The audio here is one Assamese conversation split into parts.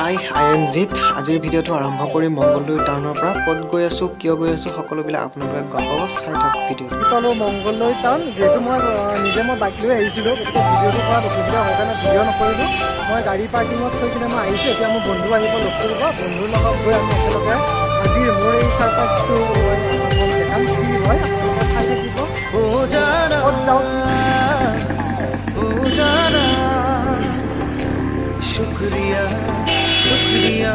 হাই আই এম জিত আজিৰ ভিডিঅ'টো আৰম্ভ কৰি মংগলদৈ টাউনৰ পৰা ক'ত গৈ আছোঁ কিয় গৈ আছোঁ সকলোবিলাক আপোনালোকে গম পাব চাই থাকক ভিডিঅ'। পালোঁ মংগলদৈ টাউন যিহেতু মই বাইক লৈ আহিছিলোঁ গতিকে ভিডিঅ'টো কৰাত অসুবিধা হয় কাৰণে ভিডিঅ' নকৰিলোঁ মই গাড়ী পাৰ্কিঙত থৈ কিনে মই আহিছোঁ এতিয়া মোৰ বন্ধু আহিব লগ কৰিব বন্ধুৰ লগত গৈ আমি একেলগে আজি মোৰ এই চাৰ্কাছটো দেখাম কি হয় আপোনালোকে চাই থাকিব ক'ত যাওঁ शुक्रिया शुक्रिया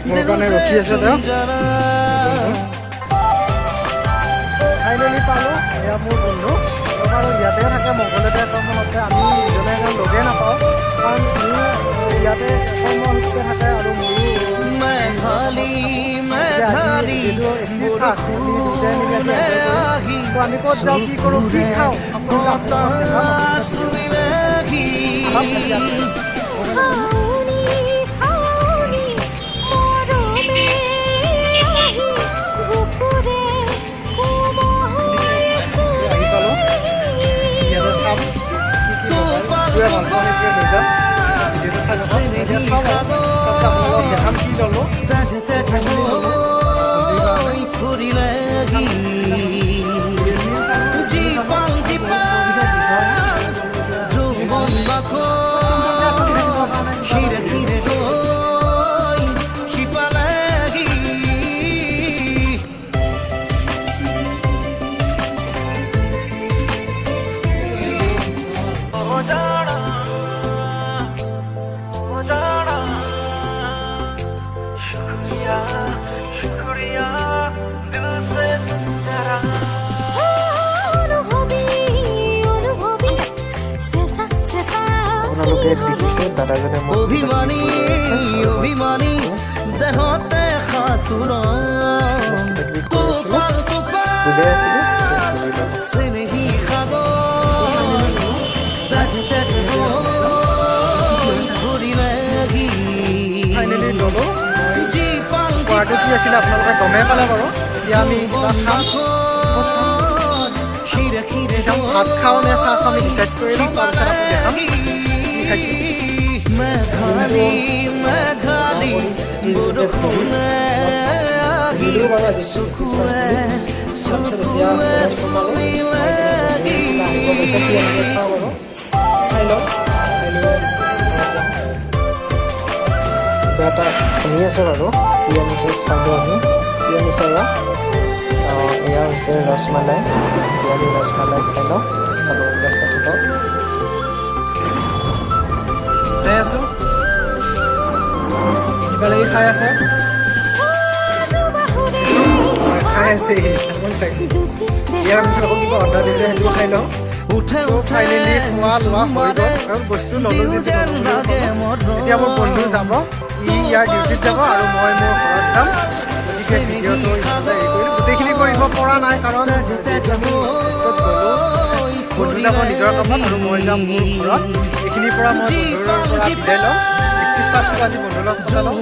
মোৰ কাৰণে ৰখি আছে তেওঁ ফাইনেলি পালোঁ এয়া মোৰ বন্ধু আৰু ইয়াতে থাকে মংগলদৈ টাউনতে আমি ইজনে এজন লগেই নাপাওঁ কাৰণ মোৰ ইয়াতে কৰ্মসূত্ৰে থাকে আৰু মোৰো আমি ক'ত যাওঁ কি কৰোঁ কি খাওঁ দেখাম কি ল'লোঁ আপোনালোকে দেখিছে দাদাজনে মোক অভিমানী অভিমানী দেহতে খাতুৰ বুজাই আছিলে চেনেহী সাগৰ তাজে তাজে ঘূৰিলেগি ফাইনেলি ল'লোঁ জি পাং খোৱাটো কি আছিলে আপোনালোকে গমেই পালে বাৰু এতিয়া আমি কিবা খাম খিৰে খিৰে ভাত খাওঁ নে চাহ খাওঁ আমি ডিচাইড কৰি লওঁ তাৰপিছত আকৌ দেখাম মেঘালী মেঘালী বৰষুণে আহি চকুৱে চকুৱে চুইলেগি এটা শুনি আছে বাৰু কি আনিছে চালোঁ আমি কি আনিছে এয়া হৈছে ৰসমলাই এতিয়া আমি ৰসমলাই খাই লওঁ সকলোকে চাই থাকক খাই আছোঁ কিবা লাগি খাই আছে খাই আছে ইয়াৰ পিছত আকৌ কিবা অৰ্ডাৰ দিছে সেইটো খাই লওঁ ফাইনেলি খোৱা লোৱা হৈ গ'ল কাৰণ বস্তু ল'লোঁ এতিয়া মোৰ বন্ধু যাব ই ইয়াৰ ডিউটিত যাব আৰু মই মোৰ ঘৰত যাম গতিকে ভিডিঅ'টো হেৰি কৰিলোঁ গোটেইখিনি কৰিব পৰা নাই কাৰণ আমি গ'লোঁ বন্ধু যাব নিজৰ কামত আৰু মই যাম মোৰ ঘৰত এইখিনিৰ পৰা মই বন্ধুৰ পৰা বিদায় ল'ম 31 আজি বন্ধুৰ লগত কথা লওঁ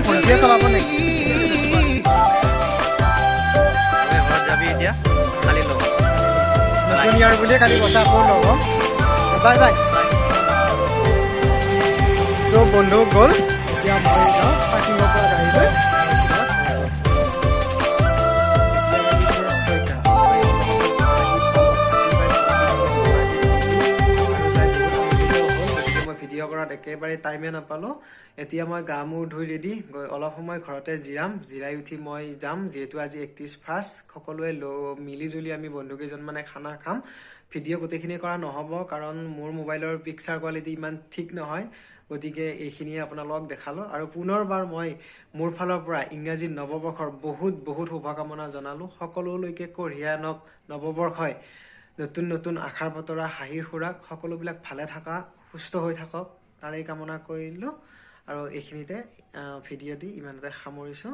ভণ্টিয়ে চলাব নেকি নতুন ইয়াৰ বুলিয়ে কালি বচা আকৌ ল'ব বাই বাই চ' বন্ধু গ'ল এতিয়া মই যাওঁ পাৰ্কিঙৰ পৰা গাড়ী লৈ ভিডিঅ' কৰাত একেবাৰে টাইমে নাপালোঁ এতিয়া মই গা মূৰ ধুই ৰেডি অলপ সময় ঘৰতে জিৰাই উঠি মই যাম যিহেতু আজি 31 সকলোৱে মিলি জুলি আমি বন্ধুকেইজনমানে খানা খাম ভিডিঅ' গোটেইখিনি কৰা নহ'ব কাৰণ মোৰ মোবাইলৰ পিকচাৰ কোৱালিটি ইমান ঠিক নহয় গতিকে এইখিনিয়ে আপোনালোকক দেখালোঁ আৰু পুনৰবাৰ মই মোৰ ফালৰ পৰা ইংৰাজী নৱবৰ্ষৰ বহুত বহুত শুভকামনা জনালোঁ সকলোলৈকে কঢ়িয়াই আনক নৱবৰ্ষই নতুন নতুন আশাৰ বতৰা হাঁহিৰ খোৰাক সকলোবিলাক ভালে থকা সুস্থ হৈ থাকক তাৰেই কামনা কৰিলোঁ আৰু এইখিনিতে ভিডিঅ' দি ইমানতে সামৰিছোঁ।